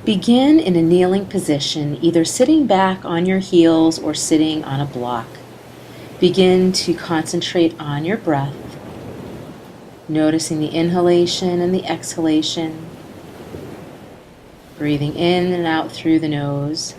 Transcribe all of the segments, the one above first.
Begin in a kneeling position, either sitting back on your heels or sitting on a block. Begin to concentrate on your breath, noticing the inhalation and the exhalation, breathing in and out through the nose,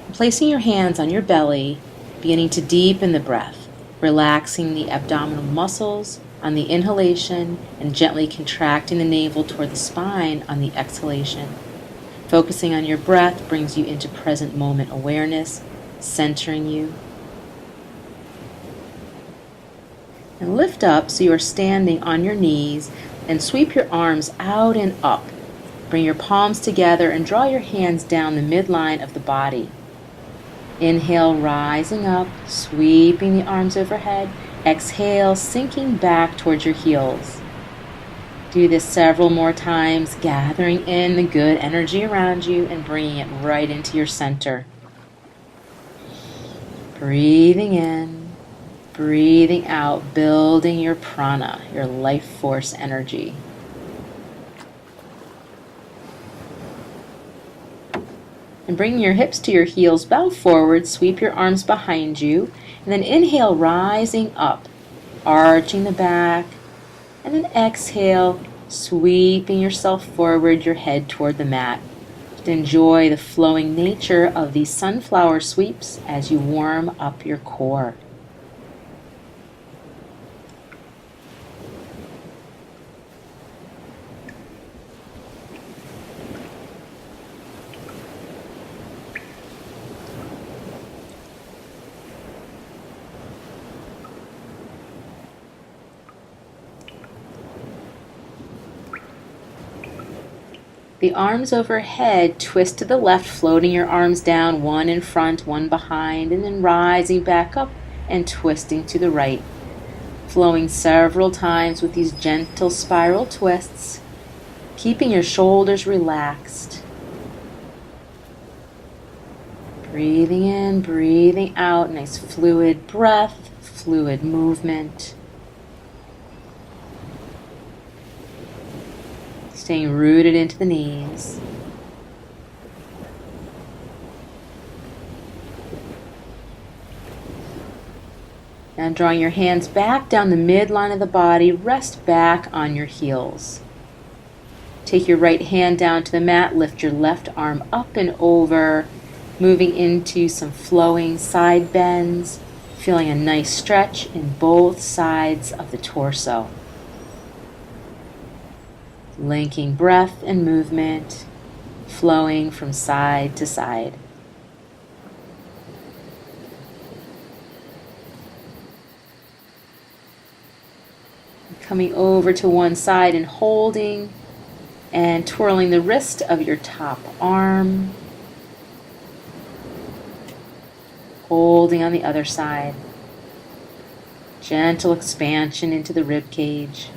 and placing your hands on your belly, beginning to deepen the breath, relaxing the abdominal muscles on the inhalation and gently contracting the navel toward the spine on the exhalation. Focusing on your breath brings you into present moment awareness, centering you. And lift up so you are standing on your knees and sweep your arms out and up. Bring your palms together and draw your hands down the midline of the body. Inhale, rising up, sweeping the arms overhead. Exhale, sinking back towards your heels. Do this several more times, gathering in the good energy around you and bringing it right into your center. Breathing in, breathing out, building your prana, your life force energy. And bringing your hips to your heels, bow forward, sweep your arms behind you, and then inhale, rising up, arching the back, and then exhale, sweeping yourself forward, your head toward the mat. Just enjoy the flowing nature of these sunflower sweeps as you warm up your core. The arms overhead, twist to the left, floating your arms down, one in front, one behind, and then rising back up and twisting to the right. Flowing several times with these gentle spiral twists, keeping your shoulders relaxed. Breathing in, breathing out, nice fluid breath, fluid movement. Staying rooted into the knees. And drawing your hands back down the midline of the body, rest back on your heels. Take your right hand down to the mat, lift your left arm up and over, moving into some flowing side bends, feeling a nice stretch in both sides of the torso. Linking breath and movement, flowing from side to side. Coming over to one side and holding and twirling the wrist of your top arm. Holding on the other side. Gentle expansion into the rib cage.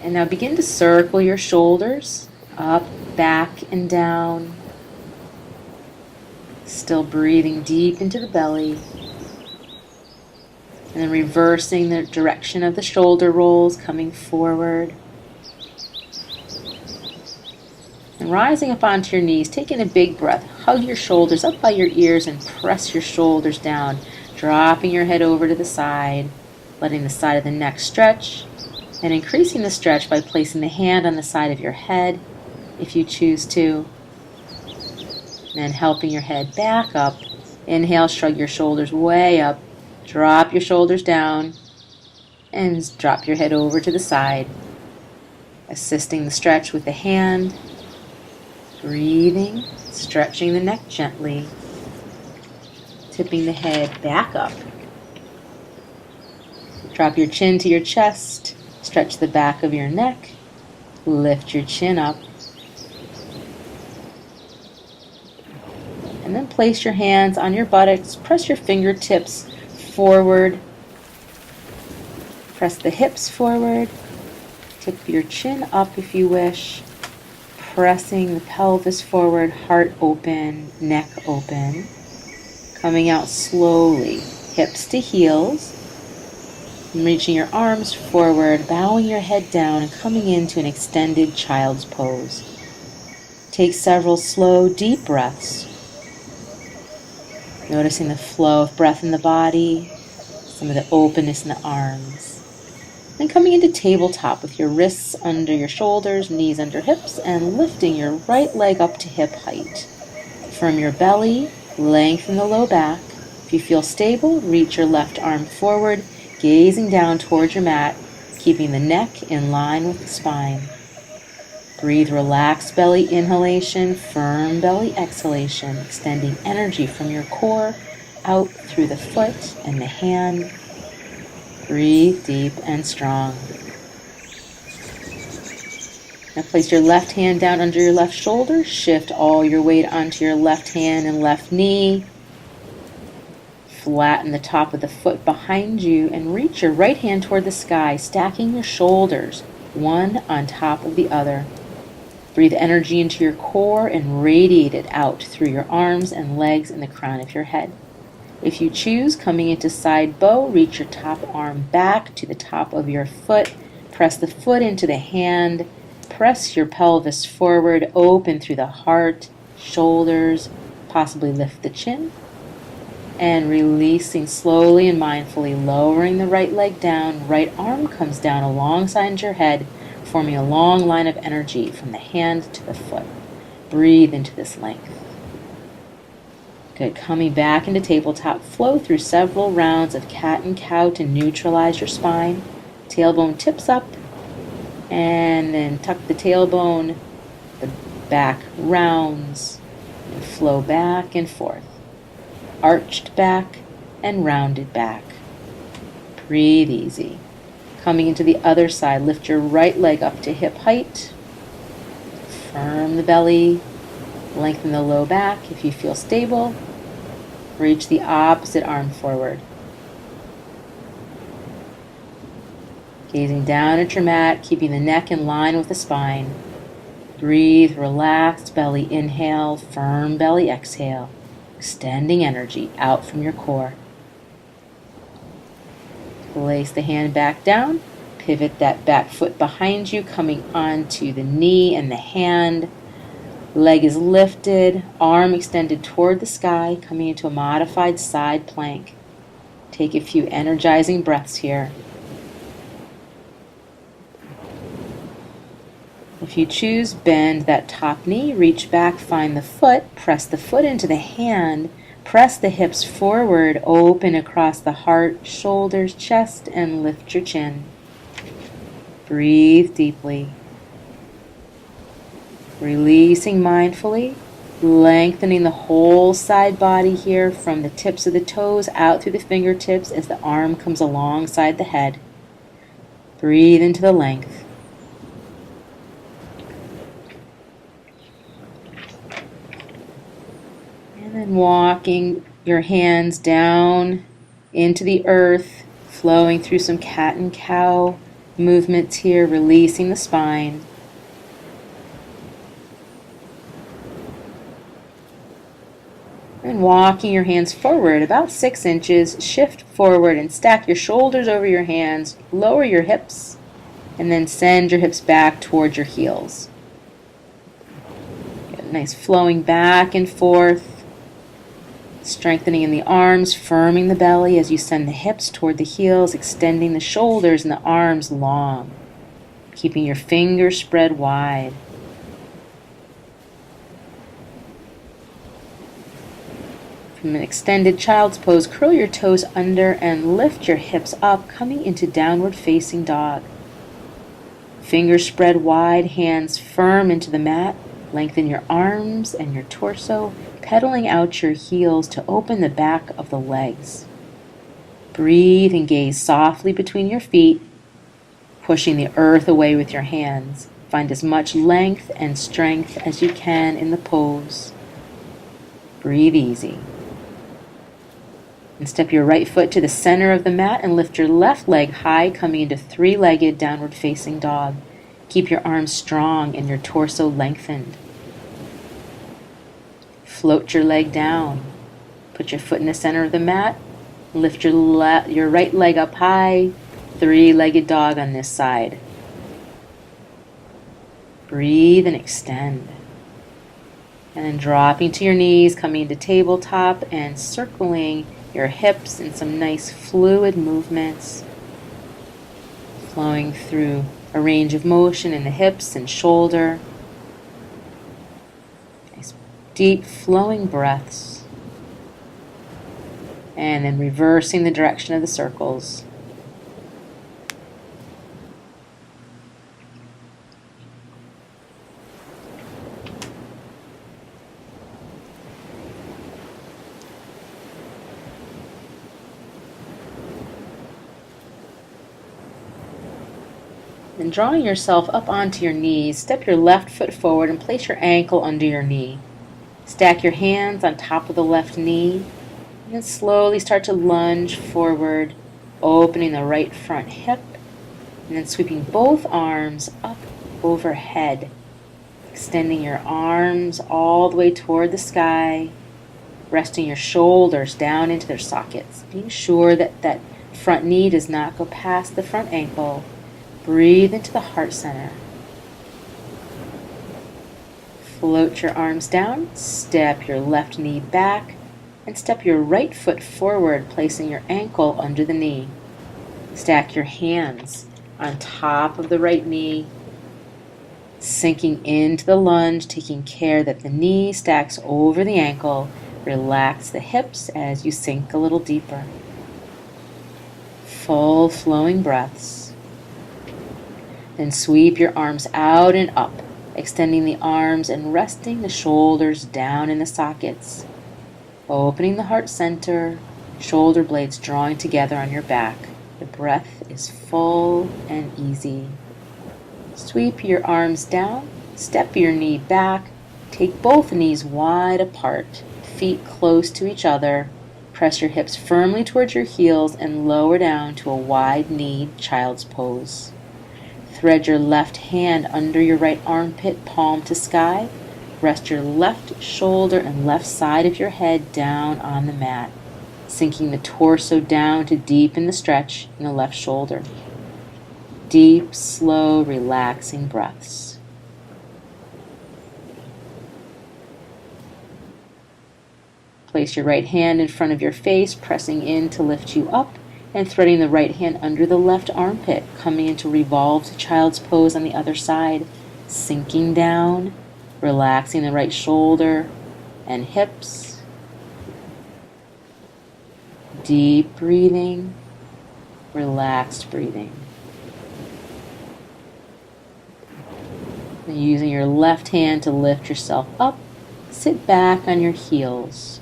And now begin to circle your shoulders up, back, and down. Still breathing deep into the belly. And then reversing the direction of the shoulder rolls, coming forward. And rising up onto your knees, taking a big breath. Hug your shoulders up by your ears and press your shoulders down. Dropping your head over to the side, letting the side of the neck stretch. And increasing the stretch by placing the hand on the side of your head, if you choose to. And then helping your head back up. Inhale, shrug your shoulders way up. Drop your shoulders down. And drop your head over to the side. Assisting the stretch with the hand. Breathing, stretching the neck gently. Tipping the head back up. Drop your chin to your chest. Stretch the back of your neck, lift your chin up, and then place your hands on your buttocks, press your fingertips forward, press the hips forward, tip your chin up if you wish, pressing the pelvis forward, heart open, neck open, coming out slowly, hips to heels. And reaching your arms forward, bowing your head down and coming into an extended child's pose. Take several slow, deep breaths. Noticing the flow of breath in the body, some of the openness in the arms. Then coming into tabletop with your wrists under your shoulders, knees under hips, and lifting your right leg up to hip height. Firm your belly, lengthen the low back. If you feel stable, reach your left arm forward, gazing down towards your mat, keeping the neck in line with the spine. Breathe relaxed belly inhalation, firm belly exhalation, extending energy from your core out through the foot and the hand. Breathe deep and strong. Now place your left hand down under your left shoulder. Shift all your weight onto your left hand and left knee. Flatten the top of the foot behind you and reach your right hand toward the sky, stacking your shoulders, one on top of the other. Breathe energy into your core and radiate it out through your arms and legs and the crown of your head. If you choose, coming into side bow, reach your top arm back to the top of your foot. Press the foot into the hand. Press your pelvis forward, open through the heart, shoulders, possibly lift the chin. And releasing slowly and mindfully, lowering the right leg down. Right arm comes down alongside your head, forming a long line of energy from the hand to the foot. Breathe into this length. Good. Coming back into tabletop, flow through several rounds of cat and cow to neutralize your spine. Tailbone tips up, and then tuck the tailbone, the back rounds, and flow back and forth. Arched back and rounded back. Breathe easy. Coming into the other side, lift your right leg up to hip height. Firm the belly. Lengthen the low back if you feel stable. Reach the opposite arm forward. Gazing down at your mat, keeping the neck in line with the spine. Breathe, relaxed belly inhale, firm belly exhale. Extending energy out from your core. Place the hand back down. Pivot that back foot behind you, coming onto the knee and the hand. Leg is lifted, arm extended toward the sky, coming into a modified side plank. Take a few energizing breaths here. If you choose, bend that top knee, reach back, find the foot, press the foot into the hand, press the hips forward, open across the heart, shoulders, chest, and lift your chin. Breathe deeply. Releasing mindfully, lengthening the whole side body here from the tips of the toes out through the fingertips as the arm comes alongside the head. Breathe into the length. And then walking your hands down into the earth, flowing through some cat and cow movements here, releasing the spine. And walking your hands forward about 6 inches, shift forward and stack your shoulders over your hands, lower your hips, and then send your hips back towards your heels. Get a nice flowing back and forth, strengthening in the arms, firming the belly as you send the hips toward the heels, extending the shoulders and the arms long, keeping your fingers spread wide. From an extended child's pose, curl your toes under and lift your hips up, coming into downward facing dog. Fingers spread wide, hands firm into the mat. Lengthen your arms and your torso, pedaling out your heels to open the back of the legs. Breathe and gaze softly between your feet, pushing the earth away with your hands. Find as much length and strength as you can in the pose. Breathe easy. And step your right foot to the center of the mat and lift your left leg high, coming into three-legged downward facing dog. Keep your arms strong and your torso lengthened. Float your leg down. Put your foot in the center of the mat. Lift your right leg up high. three-legged dog on this side. Breathe and extend. And then dropping to your knees, coming into tabletop and circling your hips in some nice fluid movements, flowing through a range of motion in the hips and shoulder. Nice deep flowing breaths. And then reversing the direction of the circles. And drawing yourself up onto your knees, step your left foot forward and place your ankle under your knee. Stack your hands on top of the left knee, and then slowly start to lunge forward, opening the right front hip, and then sweeping both arms up overhead, extending your arms all the way toward the sky, resting your shoulders down into their sockets, being sure that that front knee does not go past the front ankle. Breathe into the heart center. Float your arms down, step your left knee back, and step your right foot forward, placing your ankle under the knee. Stack your hands on top of the right knee, sinking into the lunge, taking care that the knee stacks over the ankle. Relax the hips as you sink a little deeper. Full flowing breaths. Then sweep your arms out and up, extending the arms and resting the shoulders down in the sockets. Opening the heart center, shoulder blades drawing together on your back. The breath is full and easy. Sweep your arms down, step your knee back, take both knees wide apart, feet close to each other. Press your hips firmly towards your heels and lower down to a wide-kneed child's pose. Thread your left hand under your right armpit, palm to sky. Rest your left shoulder and left side of your head down on the mat, sinking the torso down to deepen the stretch in the left shoulder. Deep, slow, relaxing breaths. Place your right hand in front of your face, pressing in to lift you up, and threading the right hand under the left armpit, coming into revolved child's pose on the other side, sinking down, relaxing the right shoulder and hips. Deep breathing, relaxed breathing. And using your left hand to lift yourself up, sit back on your heels.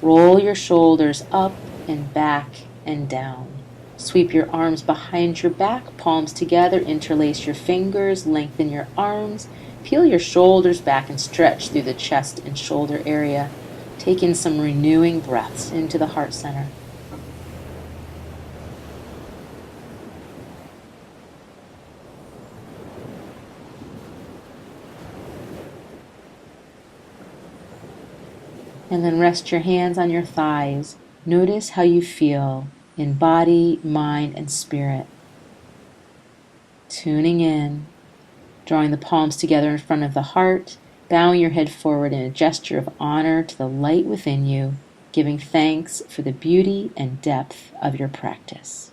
Roll your shoulders up and back and down. Sweep your arms behind your back, palms together, interlace your fingers, lengthen your arms, peel your shoulders back and stretch through the chest and shoulder area. Take in some renewing breaths into the heart center. And then rest your hands on your thighs. Notice how you feel in body, mind, and spirit. Tuning in, drawing the palms together in front of the heart, bowing your head forward in a gesture of honor to the light within you, giving thanks for the beauty and depth of your practice.